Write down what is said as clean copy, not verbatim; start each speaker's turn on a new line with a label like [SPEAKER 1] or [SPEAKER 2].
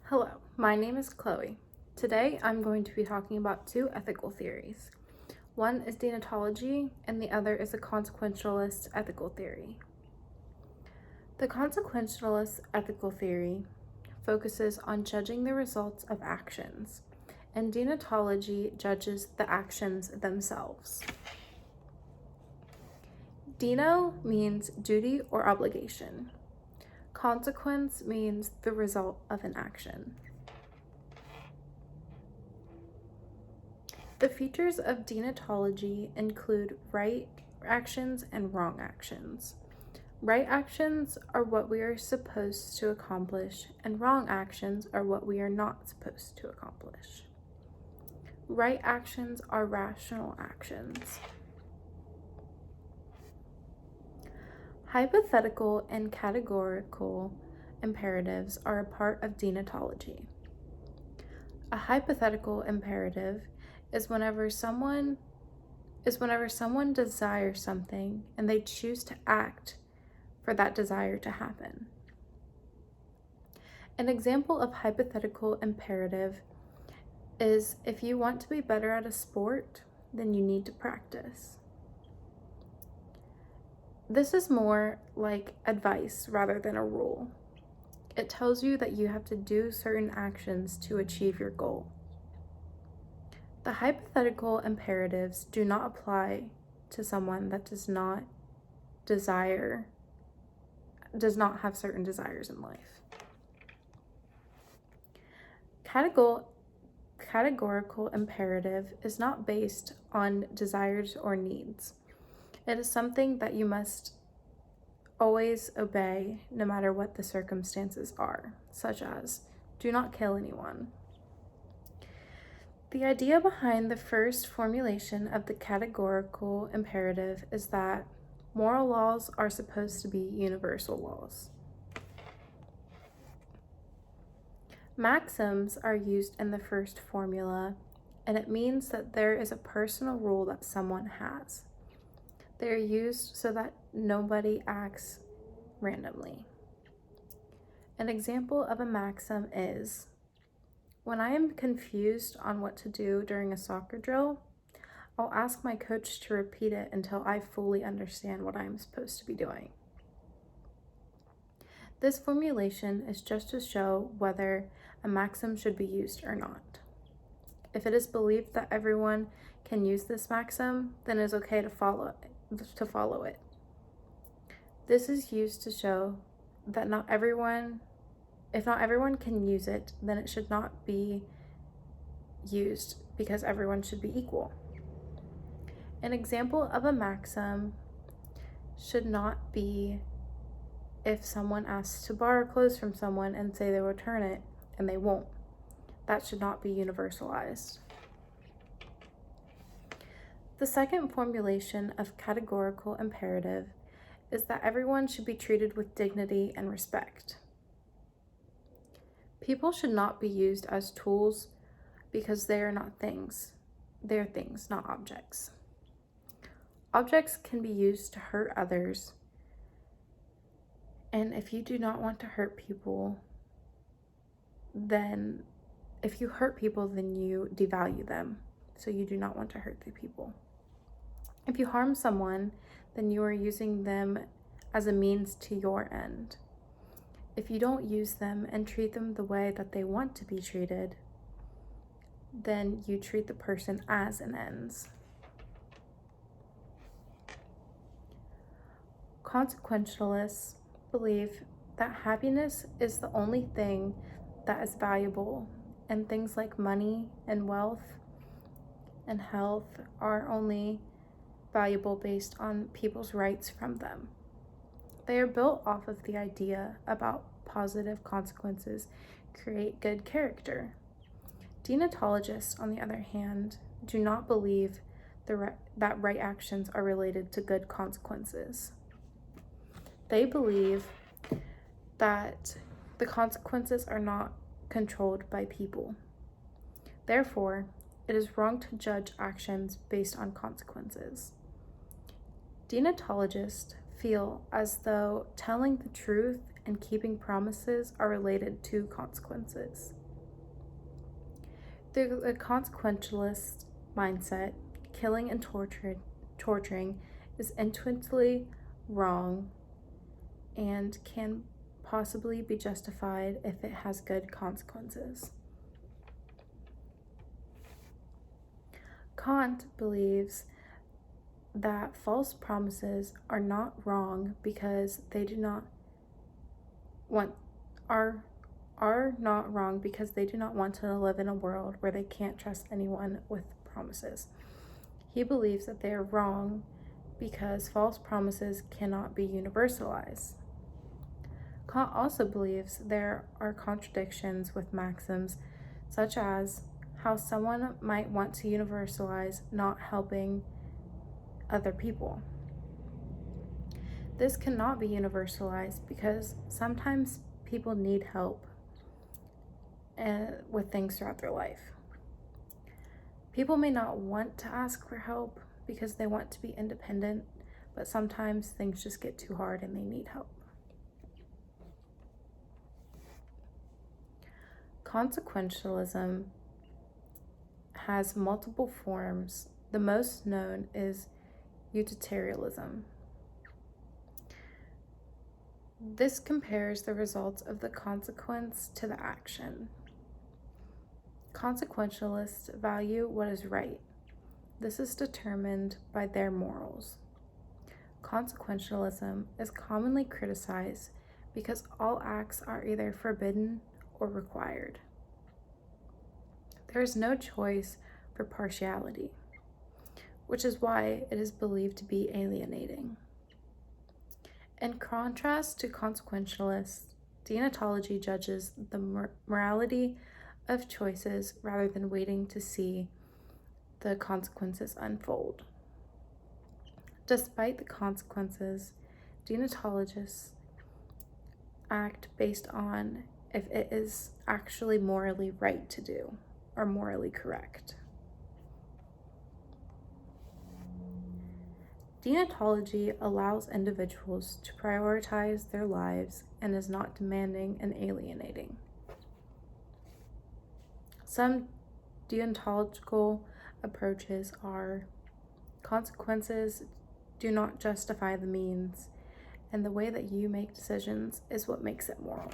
[SPEAKER 1] Hello, my name is Chloe. Today I'm going to be talking about two ethical theories. One is deontology and the other is a consequentialist ethical theory. The consequentialist ethical theory focuses on judging the results of actions, and deontology judges the actions themselves. Deno means duty or obligation. Consequence means the result of an action. The features of deontology include right actions and wrong actions. Right actions are what we are supposed to accomplish, and wrong actions are what we are not supposed to accomplish. Right actions are rational actions. Hypothetical and categorical imperatives are a part of deontology. A hypothetical imperative is whenever someone desires something and they choose to act for that desire to happen. An example of hypothetical imperative is if you want to be better at a sport, then you need to practice. This is more like advice rather than a rule. It tells you that you have to do certain actions to achieve your goal. The hypothetical imperatives do not apply to someone that does not have certain desires in life. Categorical imperative is not based on desires or needs. It is something that you must always obey no matter what the circumstances are, such as do not kill anyone. The idea behind the first formulation of the categorical imperative is that moral laws are supposed to be universal laws. Maxims are used in the first formula, and it means that there is a personal rule that someone has. They are used so that nobody acts randomly. An example of a maxim is, when I am confused on what to do during a soccer drill, I'll ask my coach to repeat it until I fully understand what I am supposed to be doing. This formulation is just to show whether a maxim should be used or not. If it is believed that everyone can use this maxim, then it is okay to follow it. This is used to show that if not everyone can use it, then it should not be used because everyone should be equal. An example of a maxim should not be if someone asks to borrow clothes from someone and say they'll return it and they won't. That should not be universalized. The second formulation of categorical imperative is that everyone should be treated with dignity and respect. People should not be used as tools because they are not things. They are things, not objects. Objects can be used to hurt others, and if you do not want to hurt people, then if you hurt people, then you devalue them. So you do not want to hurt the people. If you harm someone, then you are using them as a means to your end. If you don't use them and treat them the way that they want to be treated, then you treat the person as an ends. Consequentialists believe that happiness is the only thing that is valuable, and things like money and wealth and health are only valuable based on people's rights from them. They are built off of the idea about positive consequences create good character. Deontologists, on the other hand, do not believe that right actions are related to good consequences. They believe that the consequences are not controlled by people. Therefore, it is wrong to judge actions based on consequences. Deontologists feel as though telling the truth and keeping promises are related to consequences. Through the consequentialist mindset, killing and torturing is intuitively wrong and can possibly be justified if it has good consequences. Kant believes that false promises are not wrong because they do not want to live in a world where they can't trust anyone with promises. He believes that they are wrong because false promises cannot be universalized. Kant also believes there are contradictions with maxims, such as how someone might want to universalize not helping other people. This cannot be universalized because sometimes people need help with things throughout their life. People may not want to ask for help because they want to be independent, but sometimes things just get too hard and they need help. Consequentialism has multiple forms. The most known is utilitarianism. This compares the results of the consequence to the action. Consequentialists value what is right. This is determined by their morals. Consequentialism is commonly criticized because all acts are either forbidden or required. There is no choice for partiality, which is why it is believed to be alienating. In contrast to consequentialists, deontology judges the morality of choices rather than waiting to see the consequences unfold. Despite the consequences, deontologists act based on if it is actually morally right to do or morally correct. Deontology allows individuals to prioritize their lives and is not demanding and alienating. Some deontological approaches are consequences do not justify the means, and the way that you make decisions is what makes it moral.